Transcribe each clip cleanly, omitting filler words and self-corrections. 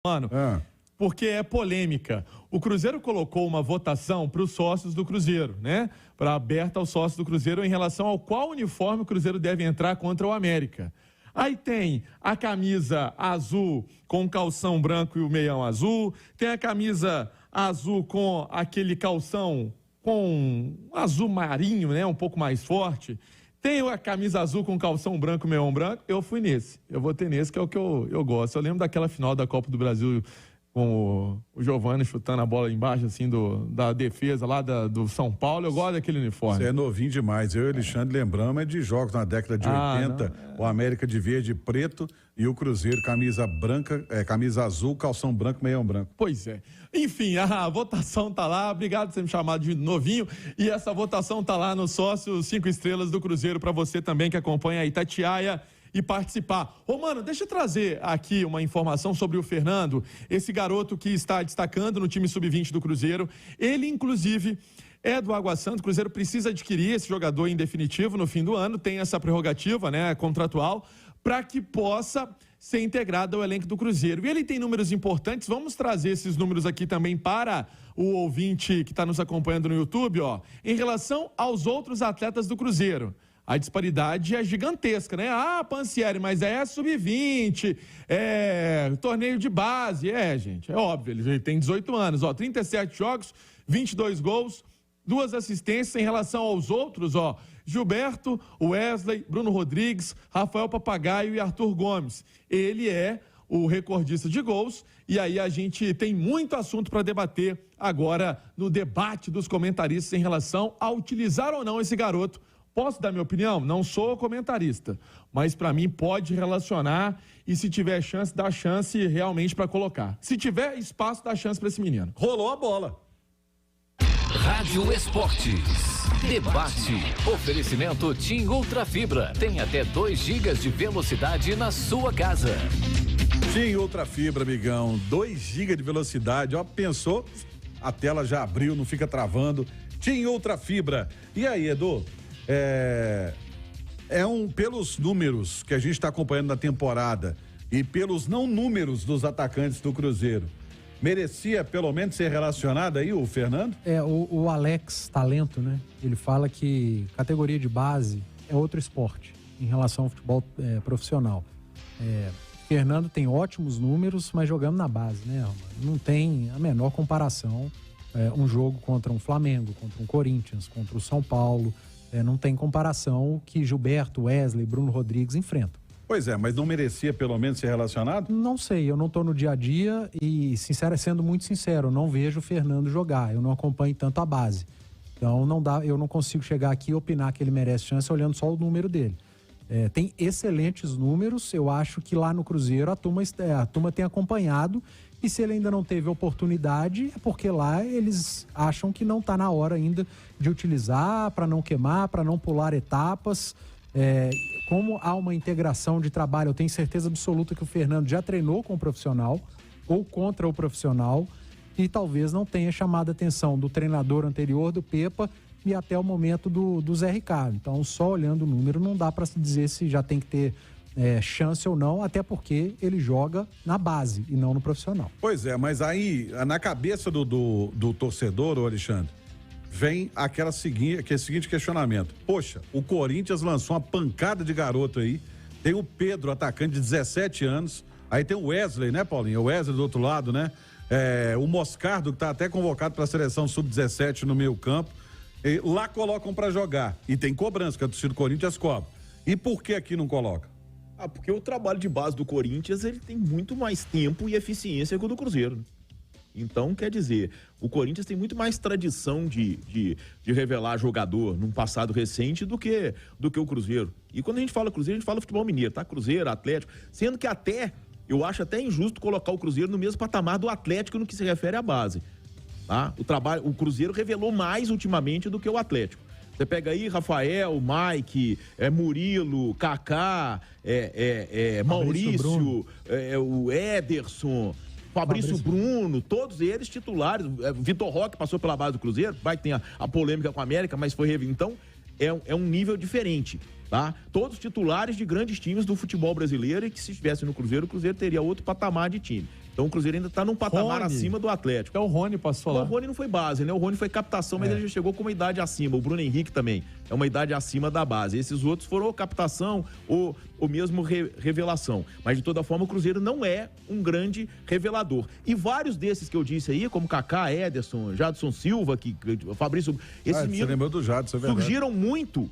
Mano, porque é polêmica. O Cruzeiro colocou uma votação para os sócios do Cruzeiro, né? Para aberta aos sócios do Cruzeiro em relação ao qual uniforme o Cruzeiro deve entrar contra o América. Aí tem a camisa azul com o calção branco e o meião azul, tem a camisa azul com aquele calção com azul marinho, né? Um pouco mais forte. Tem a camisa azul com calção branco, meião branco. Eu fui nesse. Eu vou ter nesse, que é o que eu gosto. Eu lembro daquela final da Copa do Brasil com o Giovani chutando a bola embaixo, assim, da defesa lá do São Paulo. Eu gosto daquele uniforme. Você é novinho demais. Eu e o Alexandre lembramos de jogos na década de 80. O América de verde e preto e o Cruzeiro camisa branca, camisa azul, calção branco, meião branco. Pois é. Enfim, a votação tá lá. Obrigado por ter me chamado de novinho. E essa votação tá lá no sócio 5 estrelas do Cruzeiro para você também que acompanha a Itatiaia e participar. Ô, mano, deixa eu trazer aqui uma informação sobre o Fernando, esse garoto que está destacando no time sub-20 do Cruzeiro. Ele, inclusive, é do Água Santa. O Cruzeiro precisa adquirir esse jogador em definitivo no fim do ano, tem essa prerrogativa, né, contratual, para que possa ser integrado ao elenco do Cruzeiro. E ele tem números importantes, vamos trazer esses números aqui também para o ouvinte que está nos acompanhando no YouTube, ó, em relação aos outros atletas do Cruzeiro. A disparidade é gigantesca, né? Ah, Pansieri, mas é sub-20, é torneio de base. É, gente, é óbvio, ele tem 18 anos, ó, 37 jogos, 22 gols, 2 assistências. Em relação aos outros, ó, Gilberto, Wesley, Bruno Rodrigues, Rafael Papagaio e Arthur Gomes. Ele é o recordista de gols, e aí a gente tem muito assunto para debater agora no debate dos comentaristas em relação a utilizar ou não esse garoto. Posso dar minha opinião? Não sou comentarista, mas para mim pode relacionar e se tiver chance, dá chance realmente para colocar. Se tiver espaço, dá chance para esse menino. Rolou a bola. Rádio Esportes. Debate. Oferecimento TIM Ultra Fibra. Tem até 2 GB de velocidade na sua casa. TIM Ultra Fibra, amigão. 2 GB de velocidade. Ó, pensou? A tela já abriu, não fica travando. TIM Ultra Fibra. E aí, Edu? Pelos números que a gente está acompanhando na temporada e pelos não números dos atacantes do Cruzeiro, merecia pelo menos ser relacionado aí o Fernando? O Alex Talento, né? Ele fala que categoria de base é outro esporte em relação ao futebol profissional. Fernando tem ótimos números, mas jogando na base, né? Não tem a menor comparação. Um jogo contra um Flamengo, contra um Corinthians, contra o São Paulo. Não tem comparação o que Gilberto, Wesley, Bruno Rodrigues enfrentam. Pois é, mas não merecia pelo menos ser relacionado? Não sei, eu não estou no dia a dia e, sendo muito sincero, eu não vejo o Fernando jogar, eu não acompanho tanto a base. Então não dá, eu não consigo chegar aqui e opinar que ele merece chance olhando só o número dele. Tem excelentes números, eu acho que lá no Cruzeiro a turma tem acompanhado, e se ele ainda não teve oportunidade, é porque lá eles acham que não está na hora ainda de utilizar, para não queimar, para não pular etapas. Como há uma integração de trabalho, eu tenho certeza absoluta que o Fernando já treinou com o profissional ou contra o profissional e talvez não tenha chamado a atenção do treinador anterior, do Pepa, e até o momento do Zé Ricardo. Então, só olhando o número, não dá para se dizer se já tem que ter chance ou não, até porque ele joga na base e não no profissional. Pois é, mas aí, na cabeça do torcedor, ô Alexandre, vem aquele seguinte questionamento. Poxa, o Corinthians lançou uma pancada de garoto aí, tem o Pedro, atacante de 17 anos, aí tem o Wesley, né, Paulinho? O Wesley do outro lado, né? O Moscardo, que tá até convocado para a seleção sub-17 no meio campo, e lá colocam para jogar, e tem cobrança, que a torcida do Corinthians cobra. E por que aqui não coloca? Porque o trabalho de base do Corinthians, ele tem muito mais tempo e eficiência que o do Cruzeiro. Então, quer dizer, o Corinthians tem muito mais tradição de revelar jogador num passado recente do que o Cruzeiro. E quando a gente fala Cruzeiro, a gente fala futebol mineiro, tá? Cruzeiro, Atlético, sendo que eu acho até injusto colocar o Cruzeiro no mesmo patamar do Atlético no que se refere à base. Tá? O Cruzeiro revelou mais ultimamente do que o Atlético. Você pega aí Rafael, Mike, Murilo, Kaká, Maurício, o Ederson, Fabrício Bruno, todos eles titulares. Vitor Roque passou pela base do Cruzeiro, vai ter a polêmica com a América, mas foi... Então, é um nível diferente. tá? Todos titulares de grandes times do futebol brasileiro e que se estivesse no Cruzeiro, o Cruzeiro teria outro patamar de time. Então o Cruzeiro ainda está num patamar Rony. acima do Atlético. Até o Rony passou Não, lá. o Rony não foi base, né? O Rony foi captação, mas ele já chegou com uma idade acima. O Bruno Henrique também é uma idade acima da base. Esses outros foram ou captação ou mesmo revelação. Mas, de toda forma, o Cruzeiro não é um grande revelador. E vários desses que eu disse aí, como Kaká, Ederson, Jadson Silva, Fabrício... Esses Você meninos lembrou do Jadson, é verdade. surgiram muito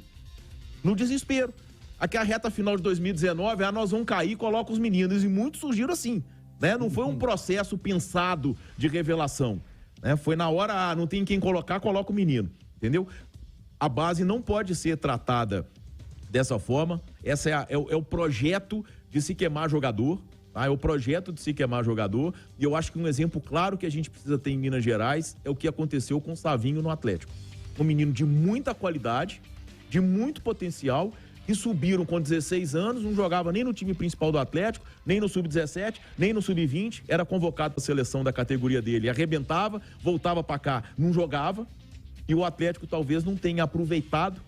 no desespero. Aqui a reta final de 2019, nós vamos cair, coloca os meninos. E muitos surgiram assim. Né? Não foi um processo pensado de revelação, né? Foi na hora, não tem quem colocar, coloca o menino, entendeu? A base não pode ser tratada dessa forma. Essa é o projeto de se queimar jogador, tá? É o projeto de se queimar jogador. E eu acho que um exemplo claro que a gente precisa ter em Minas Gerais é o que aconteceu com o Savinho no Atlético. Um menino de muita qualidade, de muito potencial, que subiram com 16 anos, não jogava nem no time principal do Atlético, nem no Sub-17, nem no Sub-20, era convocado para a seleção da categoria dele, arrebentava, voltava para cá, não jogava, e o Atlético talvez não tenha aproveitado,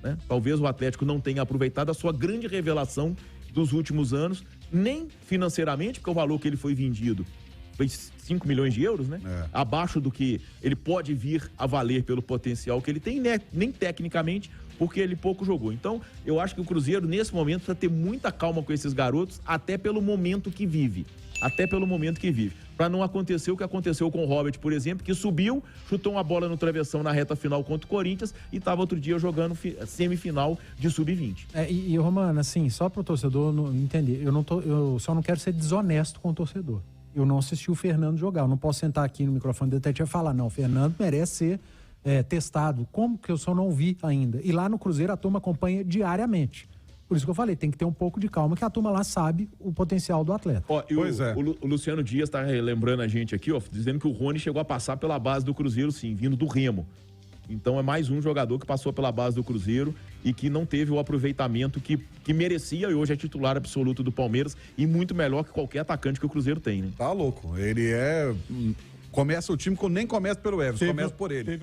né? Talvez o Atlético não tenha aproveitado a sua grande revelação dos últimos anos, nem financeiramente, porque o valor que ele foi vendido foi 5 milhões de euros, né? Abaixo do que ele pode vir a valer pelo potencial que ele tem, né? Nem tecnicamente, porque ele pouco jogou. Então, eu acho que o Cruzeiro, nesse momento, precisa ter muita calma com esses garotos, até pelo momento que vive. Para não acontecer o que aconteceu com o Robert, por exemplo, que subiu, chutou uma bola no travessão na reta final contra o Corinthians e estava outro dia jogando semifinal de Sub-20. E Romano, assim, só para o torcedor entender, eu só não quero ser desonesto com o torcedor. Eu não assisti o Fernando jogar, eu não posso sentar aqui no microfone do Detetive e falar, não, o Fernando merece ser testado. Como que eu só não vi ainda? E lá no Cruzeiro a turma acompanha diariamente. Por isso que eu falei, tem que ter um pouco de calma, que a turma lá sabe o potencial do atleta. O Luciano Dias está lembrando a gente aqui, ó, dizendo que o Rony chegou a passar pela base do Cruzeiro, sim, vindo do Remo. Então é mais um jogador que passou pela base do Cruzeiro e que não teve o aproveitamento que merecia, e hoje é titular absoluto do Palmeiras e muito melhor que qualquer atacante que o Cruzeiro tem, né? Tá louco. Ele começa o time, nem começa pelo Everson, começa por ele.